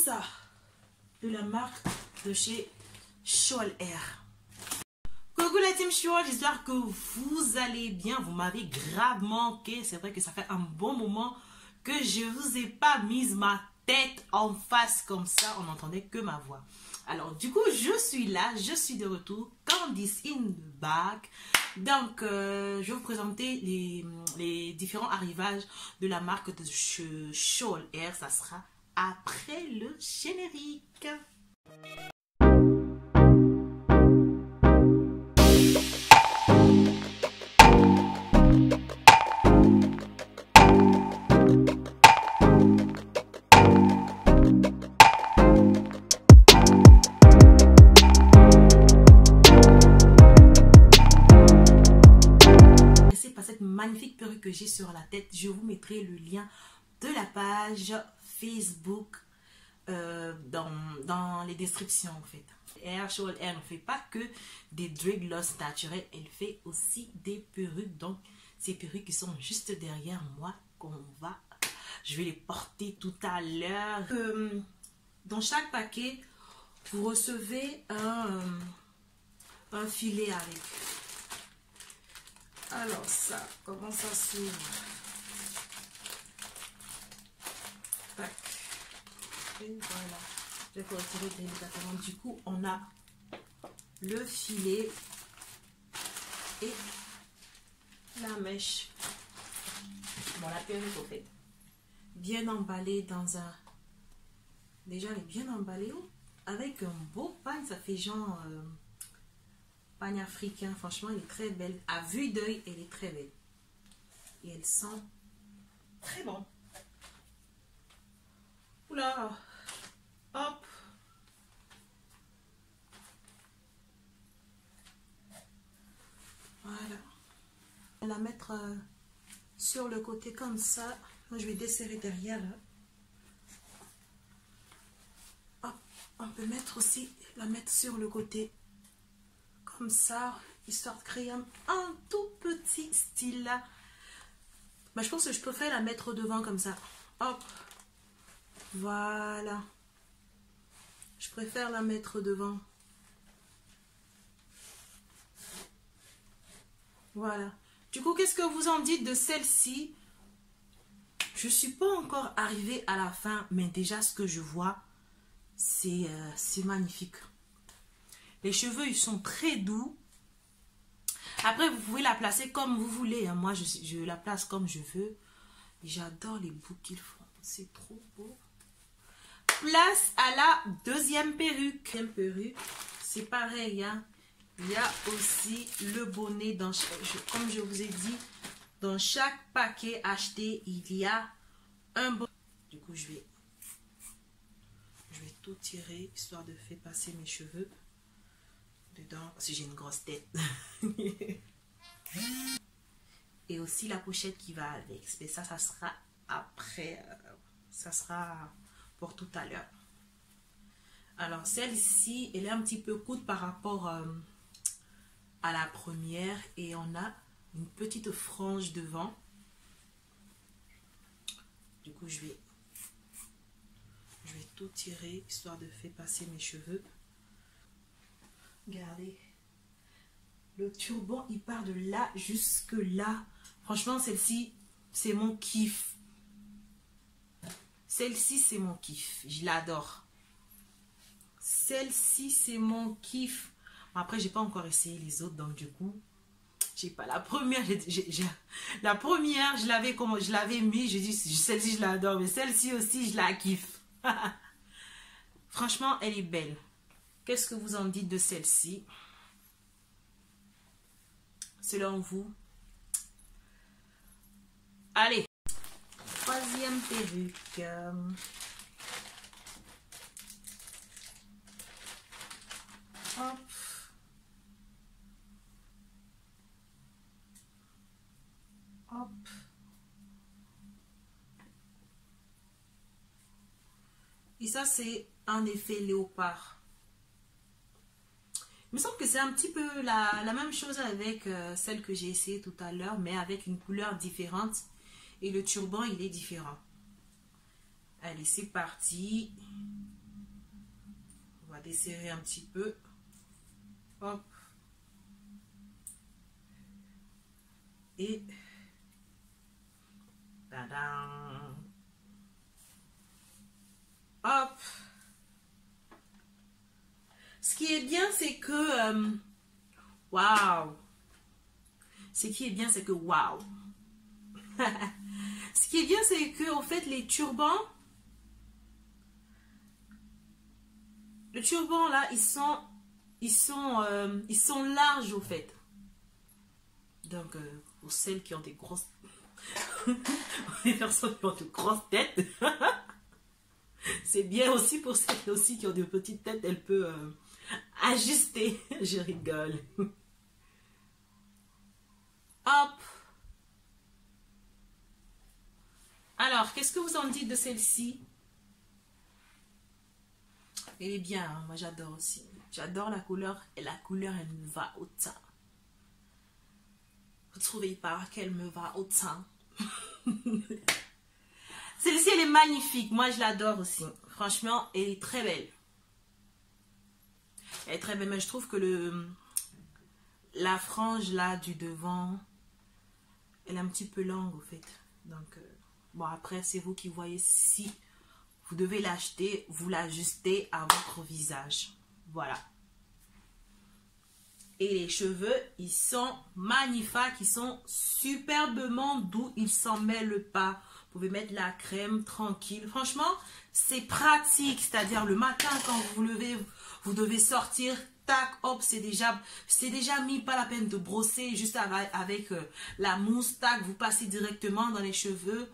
ça de la marque de chez Scholl Air. Coucou la team Scholl, j'espère que vous allez bien. Vous m'avez grave manqué. C'est vrai que ça fait un bon moment que je vous ai pas mise ma tête en face comme ça. On n'entendait que ma voix. Alors du coup, je suis là, je suis de retour. Candice in the back. Donc, je vais vous présenter les différents arrivages de la marque de Scholl Air. Ça sera après le générique. Magnifique perruque que j'ai sur la tête, je vous mettrai le lien de la page Facebook dans les descriptions en fait. Scholl Air ne fait pas que des dreadlocks naturels, elle fait aussi des perruques. Donc ces perruques qui sont juste derrière moi, je vais les porter tout à l'heure. Dans chaque paquet, vous recevez un filet avec. Alors ça, comment ça s'ouvre? Tac. Et voilà. Je vais retirer délicatement. Du coup, on a le filet et la mèche. Bon, la perruque au fait. Bien emballée dans un... Déjà, elle est bien emballée avec un beau pagne. Ça fait genre... pagne africain, franchement elle est très belle, à vue d'œil elle est très belle et elle sent très bon. Oula, hop, voilà, on va la mettre sur le côté comme ça. Moi je vais desserrer derrière là. Hop, on peut mettre aussi la mettre sur le côté comme ça, histoire de créer un tout petit style là. Bah, je pense que je préfère la mettre devant comme ça. Hop, voilà. Je préfère la mettre devant. Voilà. Du coup, qu'est-ce que vous en dites de celle-ci? Je suis pas encore arrivée à la fin, mais déjà ce que je vois, c'est magnifique. Les cheveux, ils sont très doux. Après, vous pouvez la placer comme vous voulez. Hein. Moi, je la place comme je veux. J'adore les boucles qu'ils font. C'est trop beau. Place à la deuxième perruque. Deuxième perruque, c'est pareil. Hein. Il y a aussi le bonnet. Comme je vous ai dit, dans chaque paquet acheté, il y a un bonnet. Du coup, je vais tout tirer, histoire de faire passer mes cheveux dedans, parce que j'ai une grosse tête. Et aussi la pochette qui va avec. Mais ça sera après. Ça sera pour tout à l'heure. Alors celle-ci, elle est un petit peu courte par rapport à la première. Et on a une petite frange devant. Du coup, je vais tout tirer, histoire de faire passer mes cheveux. Regardez, le turban il part de là jusque là. Franchement, celle-ci c'est mon kiff. Celle-ci c'est mon kiff, je l'adore. Celle-ci c'est mon kiff. Après j'ai pas encore essayé les autres, donc du coup j'ai pas la première. La première je l'avais mis, j'ai dit celle-ci je l'adore, mais celle-ci aussi je la kiffe. Franchement elle est belle. Qu'est-ce que vous en dites de celle-ci? Selon vous? Allez. Troisième perruque. Hop. Hop. Et ça, c'est un effet léopard. Il me semble que c'est un petit peu la même chose avec celle que j'ai essayée tout à l'heure, mais avec une couleur différente. Et le turban, il est différent. Allez, c'est parti. va desserrer un petit peu. Hop. Et... tadam. Hop. Ce qui est bien, c'est que... waouh. Ce qui est bien, c'est que... waouh. Ce qui est bien, c'est que, en fait, les turbans... Le turban, là, ils sont larges, au fait. Donc, pour celles qui ont des grosses... les personnes qui ont de grosses têtes... c'est bien aussi pour celles aussi qui ont de petites têtes, elles peuvent ajuster. Je rigole. Hop. Alors, qu'est-ce que vous en dites de celle-ci? Elle est bien, hein? Moi j'adore aussi. J'adore la couleur et la couleur elle me va au teint. Vous trouvez pas qu'elle me va au teint? Celle-ci elle est magnifique, moi je l'adore aussi. Franchement, elle est très belle. Elle est très belle, mais je trouve que la frange là du devant, elle est un petit peu longue au fait. Donc, bon après c'est vous qui voyez si vous devez l'acheter, vous l'ajustez à votre visage. Voilà. Et les cheveux, ils sont magnifiques, ils sont superbement doux, ils s'en mêlent pas. Vous pouvez mettre la crème tranquille. Franchement, c'est pratique. C'est-à-dire le matin, quand vous vous levez, vous devez sortir. Tac, hop, c'est déjà mis. Pas la peine de brosser juste avec la mousse. Tac, vous passez directement dans les cheveux.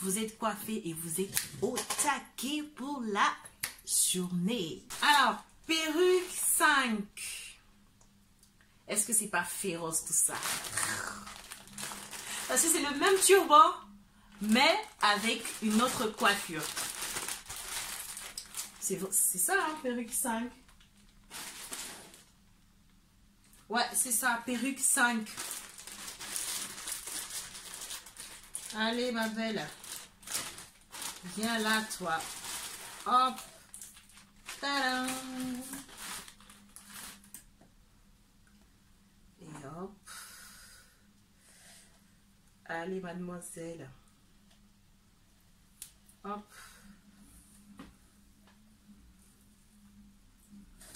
Vous êtes coiffé et vous êtes au taquet pour la journée. Alors, perruque 5. Est-ce que c'est pas féroce tout ça? Parce que c'est le même turban, mais avec une autre coiffure. C'est ça, hein, perruque 5. Ouais, c'est ça, perruque 5. Allez, ma belle. Viens là, toi. Hop. Tadam. Et hop. Allez, mademoiselle. Hop.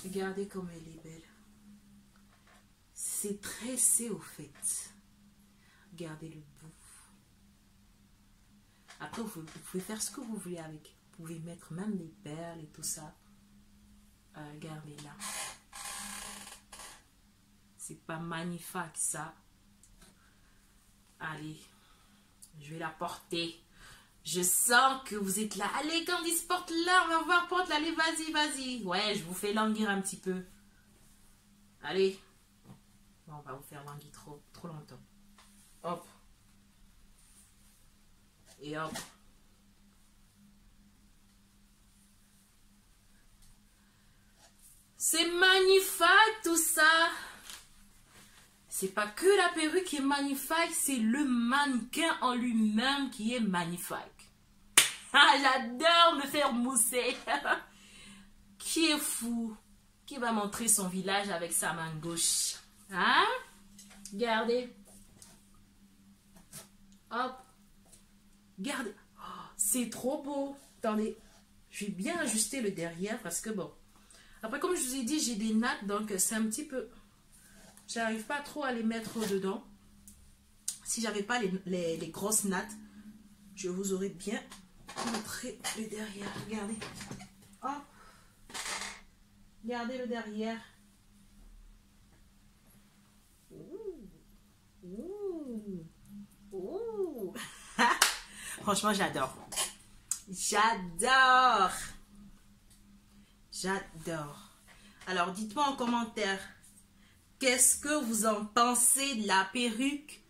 Regardez comme elle est belle. C'est tressé au fait. Regardez le bout. Après, vous pouvez faire ce que vous voulez avec. Vous pouvez mettre même des perles et tout ça. Regardez là. C'est pas magnifique ça. Allez, je vais la porter. Je sens que vous êtes là. Allez, Candice, porte là. On va voir, porte là. Allez, vas-y, vas-y. Ouais, je vous fais languir un petit peu. Allez. Bon, on va vous faire languir trop longtemps. Hop. Et hop. C'est magnifique tout ça. C'est pas que la perruque qui est magnifique, c'est le mannequin en lui-même qui est magnifique. Ah, j'adore me faire mousser. Qui est fou? Qui va montrer son village avec sa main gauche? Hein? Regardez. Hop. Regardez. Oh, c'est trop beau. Attendez. Je vais bien ajuster le derrière parce que bon. Après, comme je vous ai dit, j'ai des nattes. Donc, c'est un petit peu... J'arrive pas trop à les mettre dedans. Si j'avais pas les grosses nattes, je vous aurais bien montré le derrière. Regardez. Hop. Regardez le derrière. Ouh. Ouh. Ouh. Franchement, j'adore. J'adore. J'adore. Alors, dites-moi en commentaire, qu'est-ce que vous en pensez de la perruque?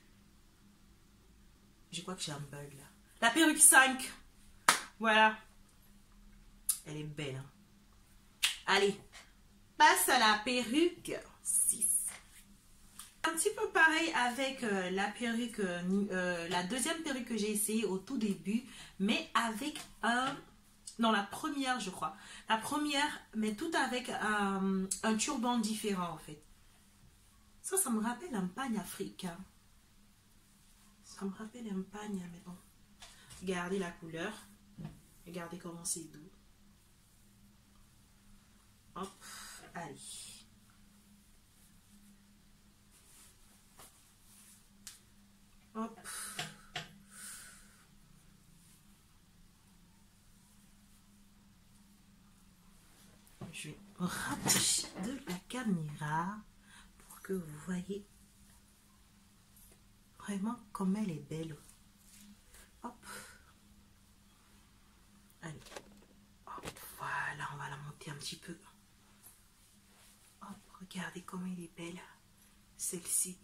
Je crois que j'ai un bug là. La perruque 5. Voilà. Elle est belle. Hein? Allez, passe à la perruque 6. Un petit peu pareil avec la perruque, la deuxième perruque que j'ai essayé au tout début, mais avec un Non, la première, je crois. La première, mais tout avec un turban différent, en fait. Ça me rappelle un pagne africain. Ça me rappelle un pagne, mais bon. Regardez la couleur. Regardez comment c'est doux. Hop, allez. Hop. Je vais me rapprocher de la caméra pour que vous voyez vraiment comme elle est belle. Hop. Allez. Hop, voilà, on va la monter un petit peu. Hop, regardez comme elle est belle, celle-ci.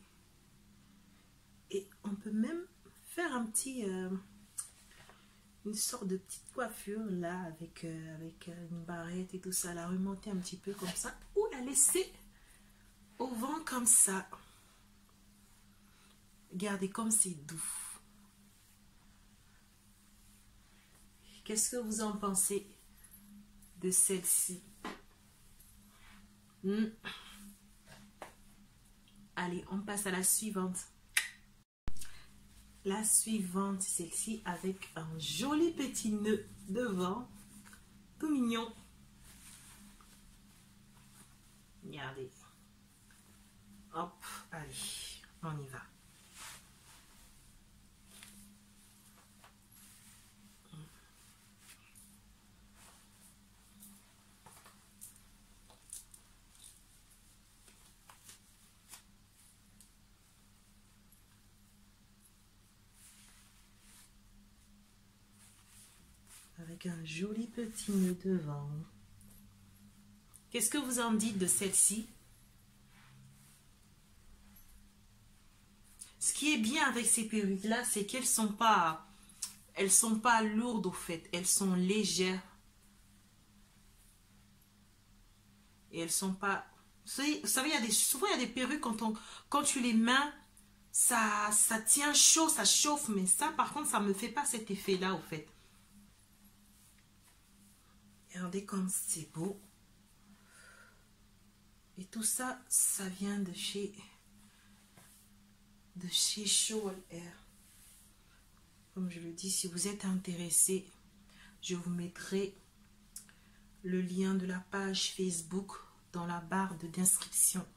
Et on peut même faire un petit, une sorte de petite coiffure là avec une barrette et tout ça, la remonter un petit peu comme ça ou la laisser au vent comme ça. Regardez comme c'est doux. Qu'est-ce que vous en pensez de celle-ci? Allez, on passe à la suivante. La suivante, celle-ci avec un joli petit nœud devant. Tout mignon. Regardez. Hop, allez, on y va. Avec un joli petit nœud devant. Qu'est-ce que vous en dites de celle-ci? Ce qui est bien avec ces perruques-là, c'est qu'elles sont pas lourdes au fait. Elles sont légères. Et elles sont pas... Vous savez, souvent il y a des perruques, quand tu les mets, ça tient chaud, ça chauffe. Mais ça, par contre, ça ne me fait pas cet effet-là au fait. Regardez comme c'est beau. Et tout ça, ça vient de chez Show Air. Comme je le dis, si vous êtes intéressé, je vous mettrai le lien de la page Facebook dans la barre d'inscription.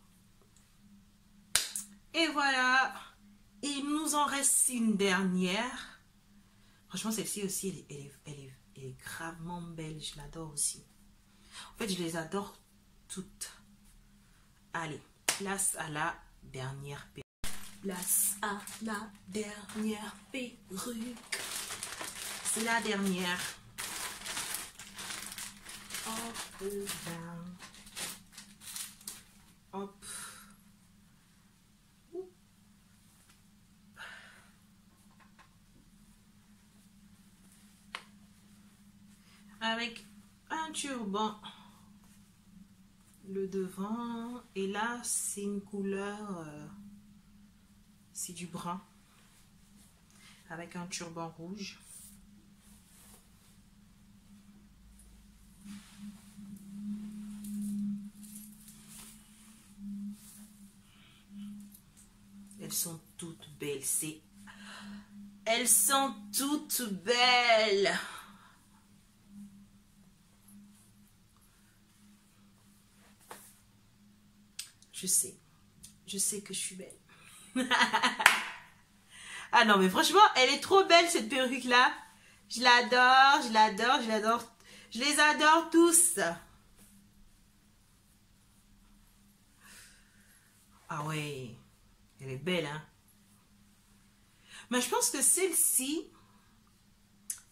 Et voilà. Il nous en reste une dernière. Franchement, celle-ci aussi, elle est gravement belle. Je l'adore aussi. En fait, je les adore toutes. Allez, place à la dernière perruque. Place à la dernière perruque. C'est la dernière. Hop là. Hop. Avec un turban. Le devant. Et là, c'est une couleur... c'est du brun. Avec un turban rouge. Elles sont toutes belles. Elles sont toutes belles. Je sais que je suis belle. Ah non, mais franchement, elle est trop belle cette perruque-là. Je l'adore, je l'adore, je l'adore. Je les adore tous. Ah ouais, elle est belle, hein. Mais je pense que celle-ci,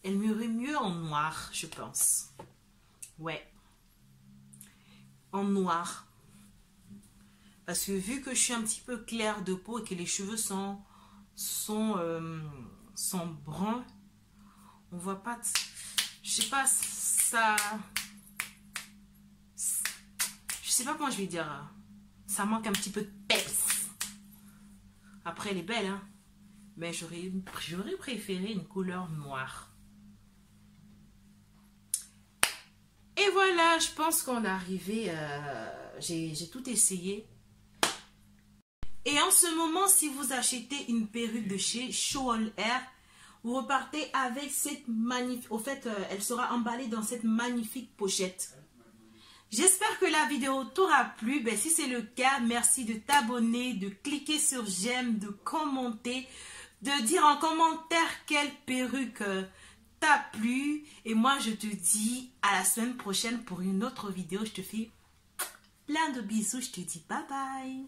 elle m'irait mieux en noir, je pense. Ouais. En noir. Parce que vu que je suis un petit peu claire de peau et que les cheveux sont bruns, on voit pas... Je sais pas, ça... Je sais pas comment je vais dire. Ça manque un petit peu de peps. Après, elle est belle, hein. Mais j'aurais préféré une couleur noire. là, je pense qu'on est arrivé, j'ai tout essayé. Et en ce moment, si vous achetez une perruque de chez Show All Hair, vous repartez avec cette magnifique... Au fait, elle sera emballée dans cette magnifique pochette. J'espère que la vidéo t'aura plu. Ben, si c'est le cas, merci de t'abonner, de cliquer sur j'aime, de commenter, de dire en commentaire quelle perruque t'a plu. Et moi, je te dis à la semaine prochaine pour une autre vidéo. Je te fais plein de bisous. Je te dis bye bye.